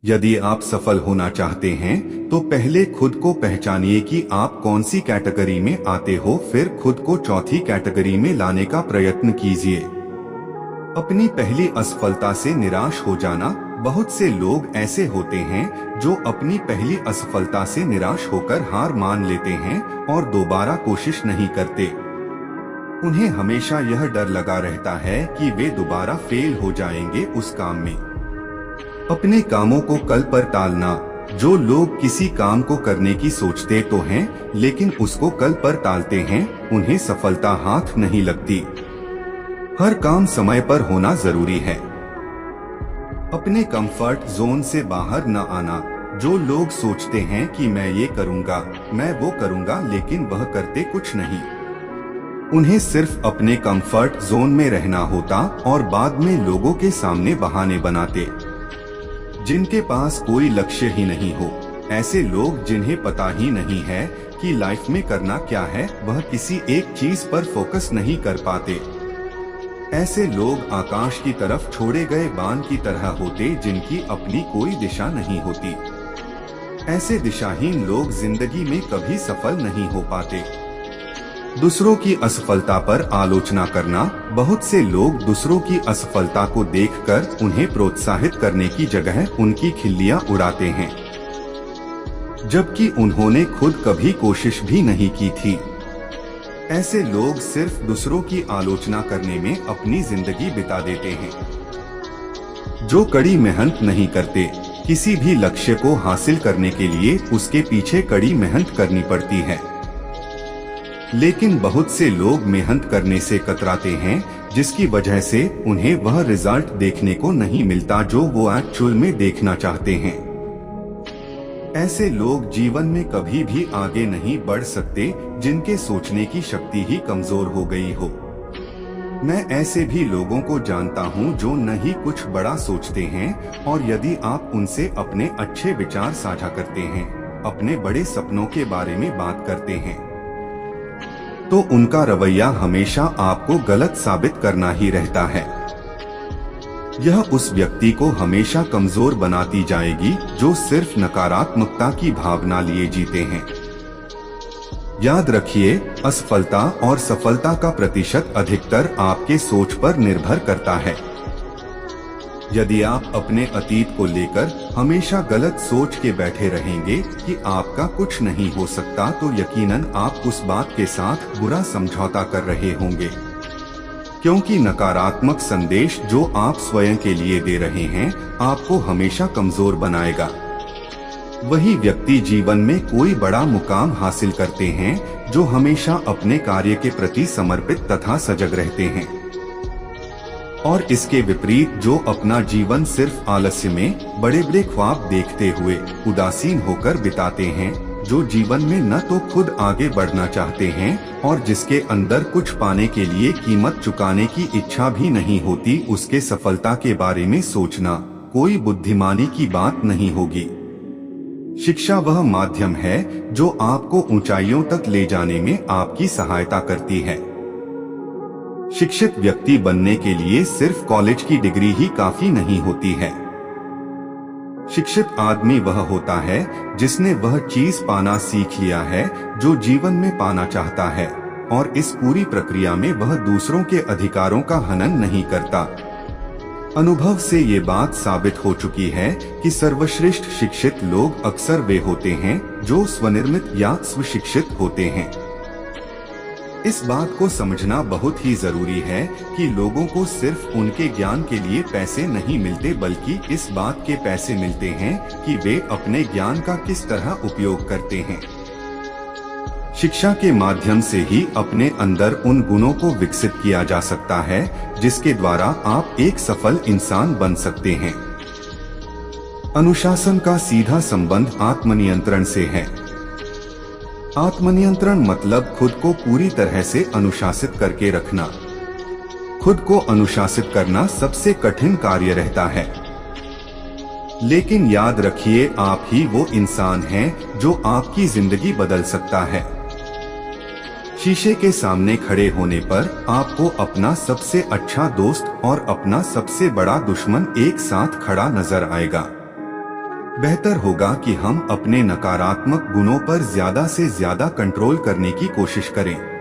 यदि आप सफल होना चाहते हैं तो पहले खुद को पहचानिए कि आप कौन सी कैटेगरी में आते हो, फिर खुद को चौथी कैटेगरी में लाने का प्रयत्न कीजिए। अपनी पहली असफलता से निराश हो जाना। बहुत से लोग ऐसे होते हैं जो अपनी पहली असफलता से निराश होकर हार मान लेते हैं और दोबारा कोशिश नहीं करते। उन्हें हमेशा यह डर लगा रहता है कि वे दोबारा फेल हो जाएंगे उस काम में। अपने कामों को कल पर टालना। जो लोग किसी काम को करने की सोचते तो हैं लेकिन उसको कल पर टालते हैं, उन्हें सफलता हाथ नहीं लगती। हर काम समय पर होना जरूरी है। अपने कंफर्ट जोन से बाहर न आना। जो लोग सोचते हैं कि मैं ये करूंगा, मैं वो करूंगा, लेकिन वह करते कुछ नहीं। उन्हें सिर्फ अपने कंफर्ट जोन में रहना होता और बाद में लोगों के सामने बहाने बनाते। जिनके पास कोई लक्ष्य ही नहीं हो, ऐसे लोग जिन्हें पता ही नहीं है कि लाइफ में करना क्या है, वह किसी एक चीज पर फोकस नहीं कर पाते। ऐसे लोग आकाश की तरफ छोड़े गए बाण की तरह होते जिनकी अपनी कोई दिशा नहीं होती। ऐसे दिशाहीन लोग जिंदगी में कभी सफल नहीं हो पाते। दूसरों की असफलता पर आलोचना करना। बहुत से लोग दूसरों की असफलता को देखकर उन्हें प्रोत्साहित करने की जगह उनकी खिल्लियां उड़ाते हैं, जबकि उन्होंने खुद कभी कोशिश भी नहीं की थी। ऐसे लोग सिर्फ दूसरों की आलोचना करने में अपनी जिंदगी बिता देते हैं। जो कड़ी मेहनत नहीं करते। किसी भी लक्ष्य को हासिल करने के लिए उसके पीछे कड़ी मेहनत करनी पड़ती है, लेकिन बहुत से लोग मेहनत करने से कतराते हैं, जिसकी वजह से उन्हें वह रिजल्ट देखने को नहीं मिलता जो वो एक्चुअल में देखना चाहते हैं। ऐसे लोग जीवन में कभी भी आगे नहीं बढ़ सकते जिनके सोचने की शक्ति ही कमजोर हो गई हो। मैं ऐसे भी लोगों को जानता हूँ जो न ही कुछ बड़ा सोचते हैं, और यदि आप उनसे अपने अच्छे विचार साझा करते हैं, अपने बड़े सपनों के बारे में बात करते हैं, तो उनका रवैया हमेशा आपको गलत साबित करना ही रहता है। यह उस व्यक्ति को हमेशा कमजोर बनाती जाएगी जो सिर्फ नकारात्मकता की भावना लिए जीते हैं। याद रखिए, असफलता और सफलता का प्रतिशत अधिकतर आपके सोच पर निर्भर करता है। यदि आप अपने अतीत को लेकर हमेशा गलत सोच के बैठे रहेंगे कि आपका कुछ नहीं हो सकता, तो यकीनन आप उस बात के साथ बुरा समझौता कर रहे होंगे, क्योंकि नकारात्मक संदेश जो आप स्वयं के लिए दे रहे हैं आपको हमेशा कमजोर बनाएगा। वही व्यक्ति जीवन में कोई बड़ा मुकाम हासिल करते हैं जो हमेशा अपने कार्य के प्रति समर्पित तथा सजग रहते हैं, और इसके विपरीत जो अपना जीवन सिर्फ आलस्य में बड़े बड़े ख्वाब देखते हुए उदासीन होकर बिताते हैं, जो जीवन में न तो खुद आगे बढ़ना चाहते हैं और जिसके अंदर कुछ पाने के लिए कीमत चुकाने की इच्छा भी नहीं होती, उसके सफलता के बारे में सोचना कोई बुद्धिमानी की बात नहीं होगी। शिक्षा वह माध्यम है जो आपको ऊंचाइयों तक ले जाने में आपकी सहायता करती है। शिक्षित व्यक्ति बनने के लिए सिर्फ कॉलेज की डिग्री ही काफी नहीं होती है। शिक्षित आदमी वह होता है जिसने वह चीज पाना सीख लिया है जो जीवन में पाना चाहता है, और इस पूरी प्रक्रिया में वह दूसरों के अधिकारों का हनन नहीं करता। अनुभव से ये बात साबित हो चुकी है कि सर्वश्रेष्ठ शिक्षित लोग अक्सर वे होते हैं जो स्वनिर्मित या स्वशिक्षित होते हैं। इस बात को समझना बहुत ही जरूरी है कि लोगों को सिर्फ उनके ज्ञान के लिए पैसे नहीं मिलते, बल्कि इस बात के पैसे मिलते हैं कि वे अपने ज्ञान का किस तरह उपयोग करते हैं। शिक्षा के माध्यम से ही अपने अंदर उन गुणों को विकसित किया जा सकता है जिसके द्वारा आप एक सफल इंसान बन सकते हैं। अनुशासन का सीधा संबंध आत्मनियंत्रण से है। आत्मनियंत्रण मतलब खुद को पूरी तरह से अनुशासित करके रखना। खुद को अनुशासित करना सबसे कठिन कार्य रहता है, लेकिन याद रखिए, आप ही वो इंसान हैं जो आपकी जिंदगी बदल सकता है। शीशे के सामने खड़े होने पर आपको अपना सबसे अच्छा दोस्त और अपना सबसे बड़ा दुश्मन एक साथ खड़ा नजर आएगा। बेहतर होगा कि हम अपने नकारात्मक गुणों पर ज्यादा से ज्यादा कंट्रोल करने की कोशिश करें।